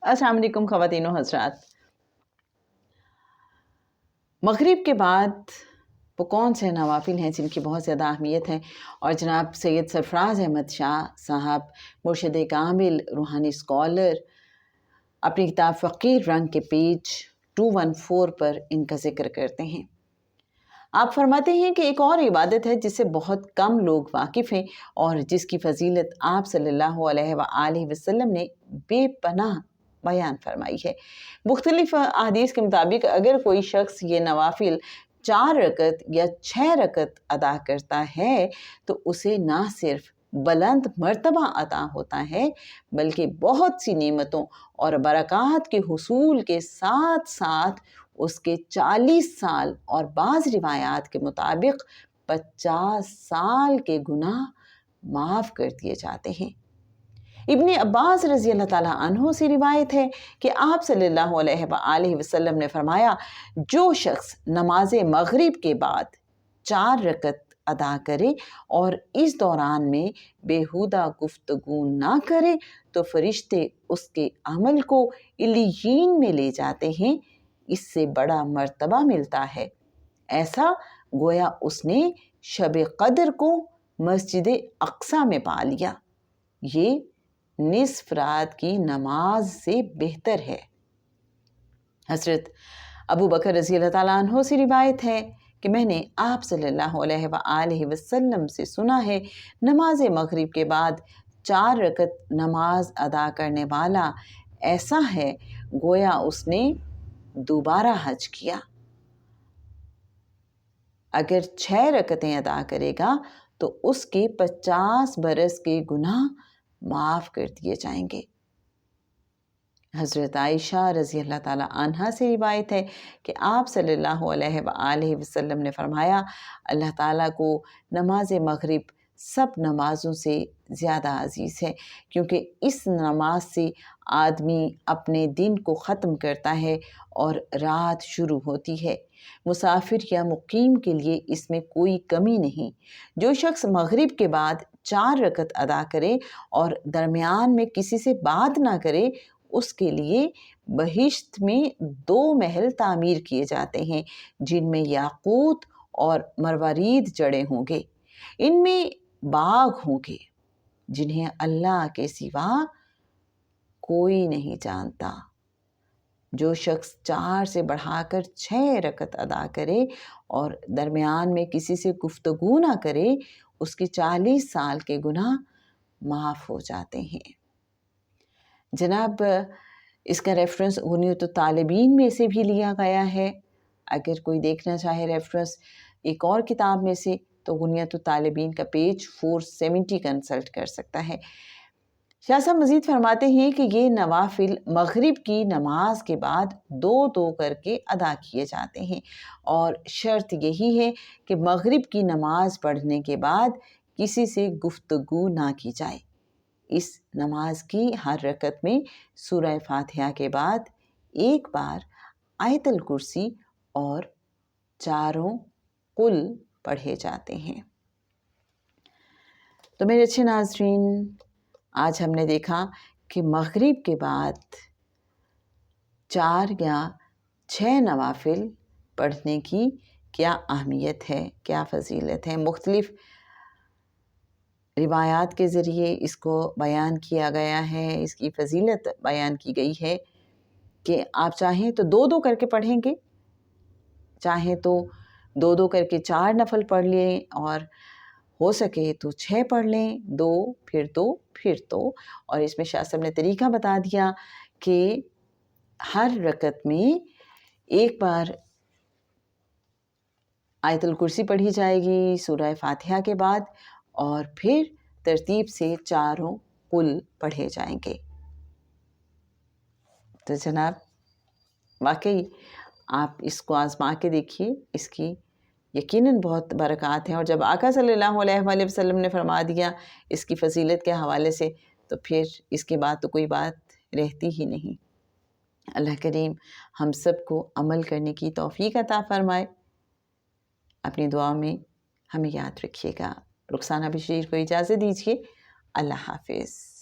السلام علیکم خواتین و حضرات۔ مغرب کے بعد وہ کون سے نوافل ہیں جن کی بہت زیادہ اہمیت ہے، اور جناب سید سرفراز احمد شاہ صاحب مرشد کامل روحانی اسکالر اپنی کتاب فقیر رنگ کے پیج 214 پر ان کا ذکر کرتے ہیں۔ آپ فرماتے ہیں کہ ایک اور عبادت ہے جس سے بہت کم لوگ واقف ہیں اور جس کی فضیلت آپ صلی اللہ علیہ وآلہ وسلم نے بے پناہ بیان فرمائی ہے۔ مختلف احادیث کے مطابق اگر کوئی شخص یہ نوافل 4 رکعت یا 6 رکعت ادا کرتا ہے تو اسے نہ صرف بلند مرتبہ عطا ہوتا ہے بلکہ بہت سی نعمتوں اور برکات کے حصول کے ساتھ ساتھ اس کے 40 سال اور بعض روایات کے مطابق 50 سال کے گناہ معاف کر دیے جاتے ہیں۔ ابن عباس رضی اللہ تعالیٰ عنہ سے روایت ہے کہ آپ صلی اللہ علیہ وآلہ وسلم نے فرمایا، جو شخص نماز مغرب کے بعد 4 رکعت ادا کرے اور اس دوران میں بیہودہ گفتگو نہ کرے تو فرشتے اس کے عمل کو علیین میں لے جاتے ہیں، اس سے بڑا مرتبہ ملتا ہے۔ ایسا گویا اس نے شب قدر کو مسجد اقصیٰ میں پا لیا۔ یہ نصف رات کی نماز سے بہتر ہے۔ حضرت ابو بکر رضی اللہ تعالیٰ عنہ سے روایت ہے کہ میں نے آپ صلی اللہ علیہ وآلہ وسلم سے سنا ہے، نماز مغرب کے بعد 4 رکعت نماز ادا کرنے والا ایسا ہے گویا اس نے دوبارہ حج کیا۔ اگر 6 رکعتیں ادا کرے گا تو اس کے 50 برس کے گناہ معاف کر دیے جائیں گے۔ حضرت عائشہ رضی اللہ تعالیٰ عنہا سے روایت ہے کہ آپ صلی اللہ علیہ وآلہ وسلم نے فرمایا، اللہ تعالیٰ کو نماز مغرب سب نمازوں سے زیادہ عزیز ہے، کیونکہ اس نماز سے آدمی اپنے دن کو ختم کرتا ہے اور رات شروع ہوتی ہے۔ مسافر یا مقیم کے لیے اس میں کوئی کمی نہیں۔ جو شخص مغرب کے بعد 4 رکعت ادا کرے اور درمیان میں کسی سے بات نہ کرے، اس کے لیے بہشت میں 2 محل تعمیر کیے جاتے ہیں جن میں یاقوت اور مروارید جڑے ہوں گے۔ ان میں باغ ہوں گے جنہیں اللہ کے سوا کوئی نہیں جانتا۔ جو شخص 4 سے بڑھا کر 6 رکعت ادا کرے اور درمیان میں کسی سے گفتگو نہ کرے، اس کے 40 سال کے گناہ معاف ہو جاتے ہیں۔ جناب اس کا ریفرنس غنیۃ الطالبین میں سے بھی لیا گیا ہے۔ اگر کوئی دیکھنا چاہے ریفرنس ایک اور کتاب میں سے تو غنیۃ الطالبین کا پیج 470 کنسلٹ کر سکتا ہے۔ شاہ صاحب مزید فرماتے ہیں کہ یہ نوافل مغرب کی نماز کے بعد 2 کر کے ادا کیے جاتے ہیں، اور شرط یہی ہے کہ مغرب کی نماز پڑھنے کے بعد کسی سے گفتگو نہ کی جائے۔ اس نماز کی ہر رکعت میں سورہ فاتحہ کے بعد ایک بار آیت الکرسی اور 4 قل پڑھے جاتے ہیں۔ تو میرے اچھے ناظرین، آج ہم نے دیکھا کہ مغرب کے بعد 4 یا 6 نوافل پڑھنے کی کیا اہمیت ہے، کیا فضیلت ہے۔ مختلف روایات کے ذریعے اس کو بیان کیا گیا ہے، اس کی فضیلت بیان کی گئی ہے کہ آپ چاہیں تو 2 کر کے پڑھیں گے، چاہیں تو 2 کر کے 4 نفل پڑھ لیں، اور ہو سکے تو 6 پڑھ لیں، 2 پھر 2 پھر 2۔ اور اس میں شاہ صاحب نے طریقہ بتا دیا کہ ہر رکعت میں ایک بار آیت الکرسی پڑھی جائے گی سورہ فاتحہ کے بعد، اور پھر ترتیب سے 4 قل پڑھے جائیں گے۔ تو جناب واقعی آپ اس کو آزما کے دیکھیے، اس کی یقیناً بہت برکات ہیں، اور جب آقا صلی اللہ علیہ وآلہ وسلم نے فرما دیا اس کی فضیلت کے حوالے سے تو پھر اس کے بعد تو کوئی بات رہتی ہی نہیں۔ اللہ کریم ہم سب کو عمل کرنے کی توفیق عطا فرمائے۔ اپنی دعا میں ہمیں یاد رکھیے گا۔ رخسانہ بشیر کو اجازت دیجیے۔ اللہ حافظ۔